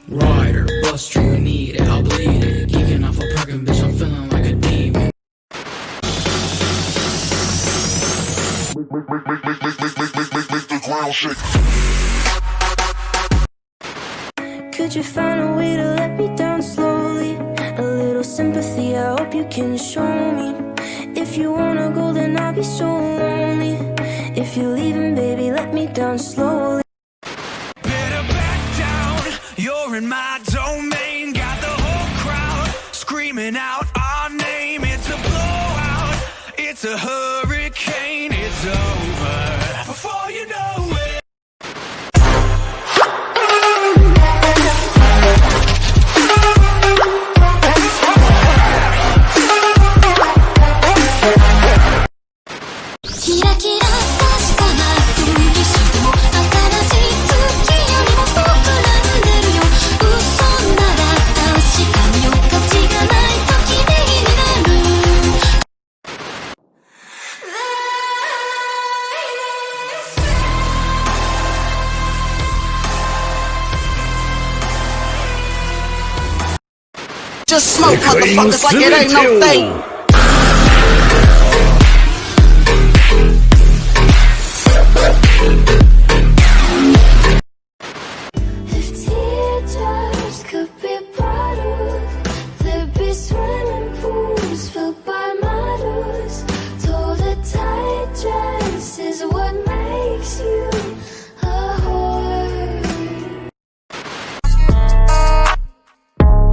Rider, buster, you need it, I'll bleed it. Geeking off a perkin', bitch, I'm feeling like a demon. Make the ground shake. Could you find a way to let me down slowly? A little sympathy, I hope you can show me. If you wanna go, then I'll be so lonely. If you're leaving, baby, let me down slowly. Better back down, you're in my domain. Got the whole crowd screaming out our name. It's a blowout, it's a hurricane. It's over before you know it. Just smoke, motherfuckers, like it ain't no thing. If teardrops could be bottles, there'd be swimming pools filled by models. Told a tight dress is what makes you a whore.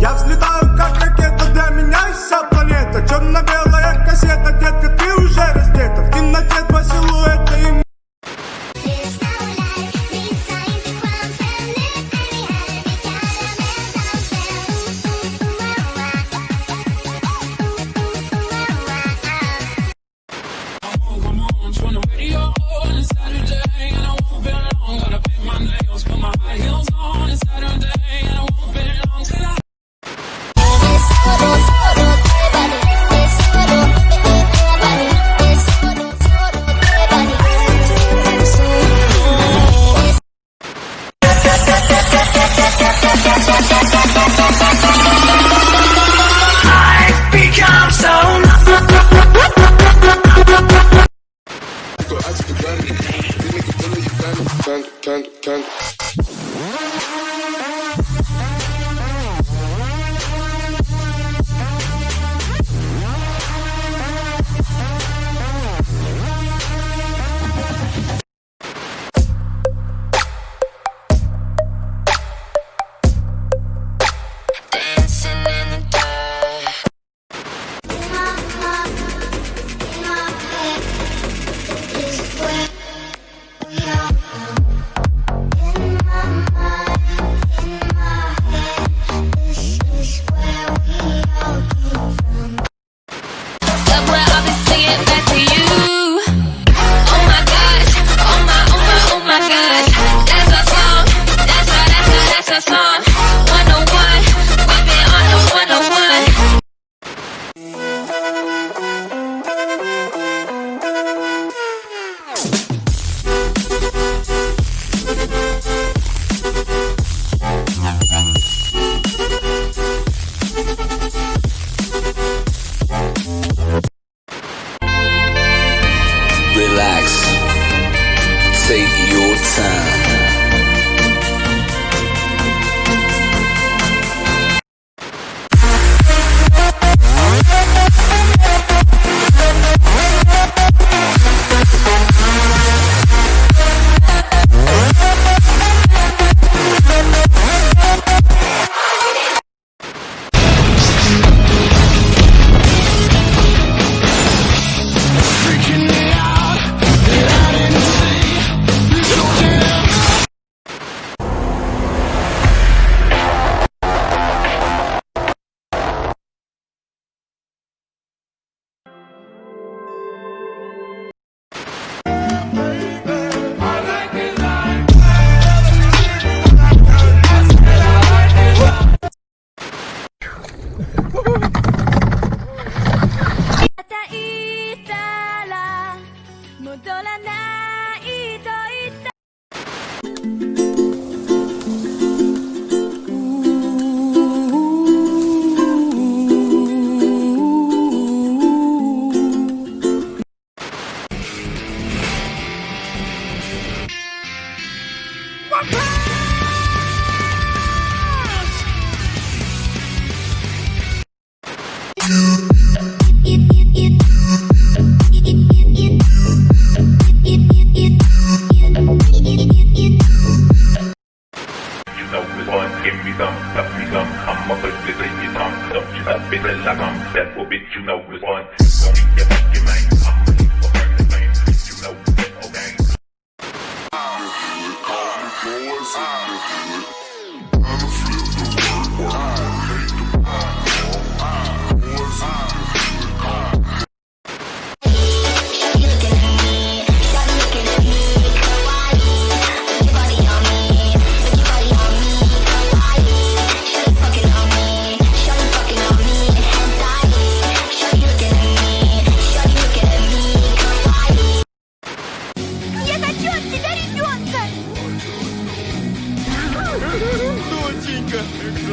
Я взлетаю как ракета, для меня вся планета. Черно-белая кассета, детка, ты уже раздета. В темноте два силуэта и... Bit of like I'm that for bitch, you know it's fun. Don't eat your fucking man. I'm ready for her to fame. You know it's okay.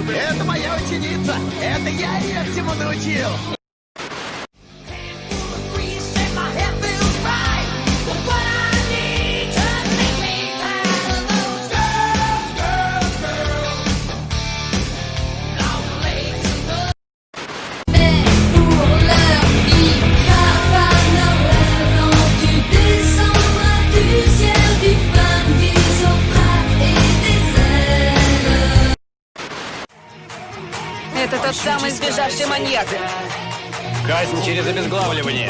Это моя ученица! Это я ее всему научил! Это тот самый сбежавший маньяк. Казнь через обезглавливание.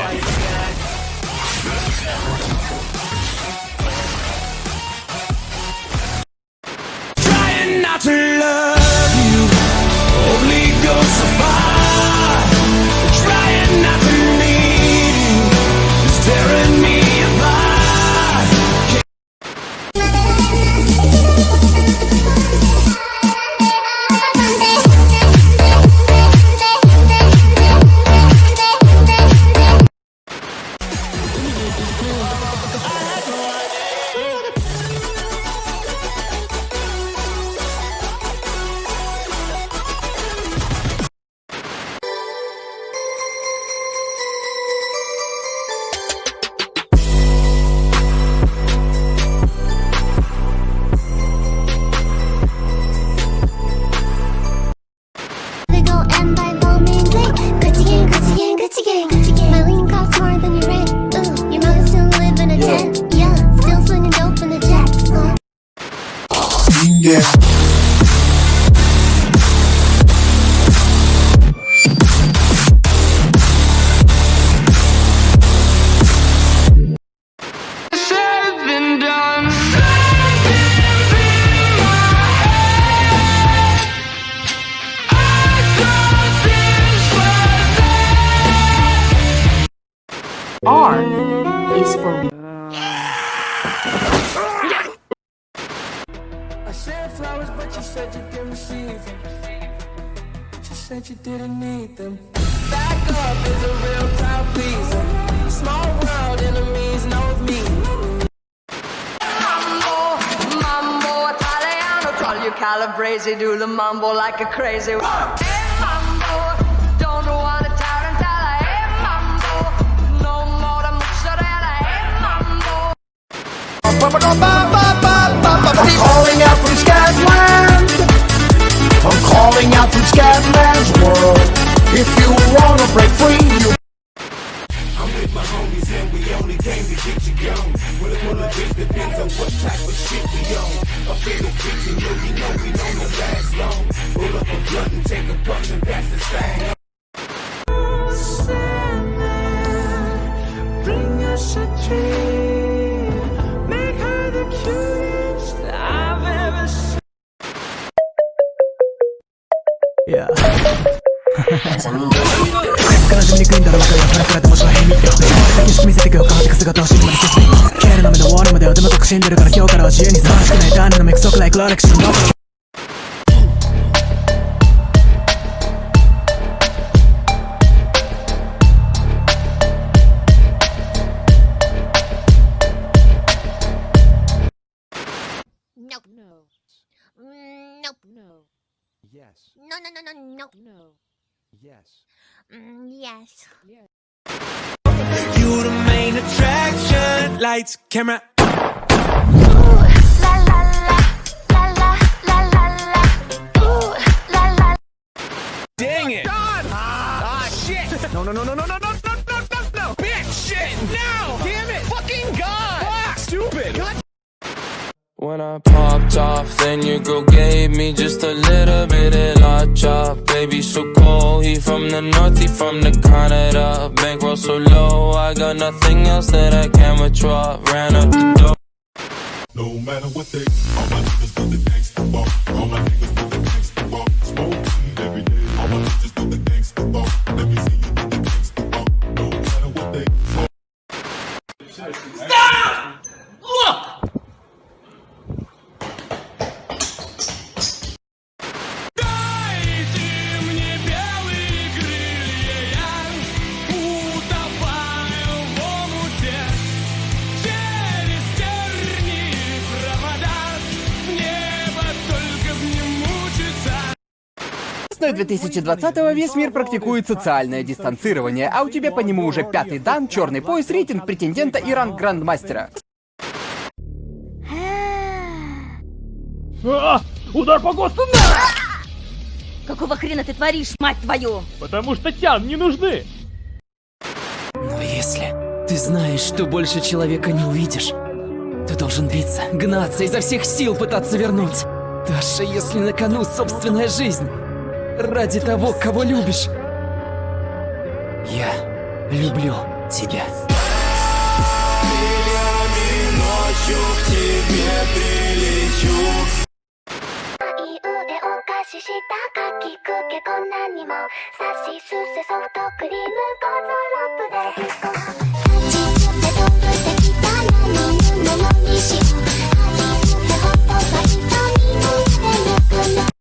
Trying not to love you only goes so far. Trying not to need you is tearing me apart. Yeah. R is for I said flowers, but you said you didn't receive them. She said you didn't need them. Back up is a real crowd pleaser. Small world, enemies know of me. Mambo Italiano, call you Calabrese, do the mambo like a crazy. Hey mambo, don't want a tarantella. Hey mambo, no more the mozzarella. Hey mambo. I'm calling out from Scotland. I'm calling out from Scotland's world. If you wanna break free, you. I'm with my homies and we only came to get you gone. Well, it depends on what type of shit we on. Up in the streets and you know we don't last long. Pull up a blunt and take a puff and pass the thing. Bring us a dream. Make her the cutest I've ever seen. Yeah. 悲しみにくいんだろ分かるよそれくらいでもしは変に景色見せてくよ変わってく姿を知るまで決意ケールの目で終わるまではでも隠しんでるから今日からは自由に素晴らしくないダンディのメクソクライクロレクシーのYes. No. Yes. Yes. You the main attraction. Lights, camera. Ooh, la la la, la la la la la. Ooh, la la. Dang it! God! Ah, shit! No! Bitch! Shit! No! Damn it! Fucking God! Fuck! Stupid! God. When I popped off, then your girl gave me just a little bit of la chop, baby. baby so cold. He from the north, he from the Canada. Bankroll so low, I got nothing else that I can withdraw. Ran up the door. No matter what they, all my niggas do the gangsta walk. All my niggas do the gangsta walk. Smoke weed every day. All my niggas do the gangsta walk. Let me see you do the gangsta walk. No matter what they. Stop! Look! С 2020-го весь мир практикует социальное дистанцирование, а у тебя по нему уже 5-й дан, черный пояс, рейтинг претендента и ранг грандмастера. Удар по ГОСТу! Какого хрена ты творишь, мать твою? Потому что тян не нужны! Но если ты знаешь, что больше человека не увидишь, ты должен биться, гнаться, изо всех сил пытаться вернуть. Даже если на кону собственная жизнь. Ради того, кого любишь. Я люблю тебя. Ночью к тебе прилечу. したかきくけこんなにもさしすせソフトクリームゴゾロップで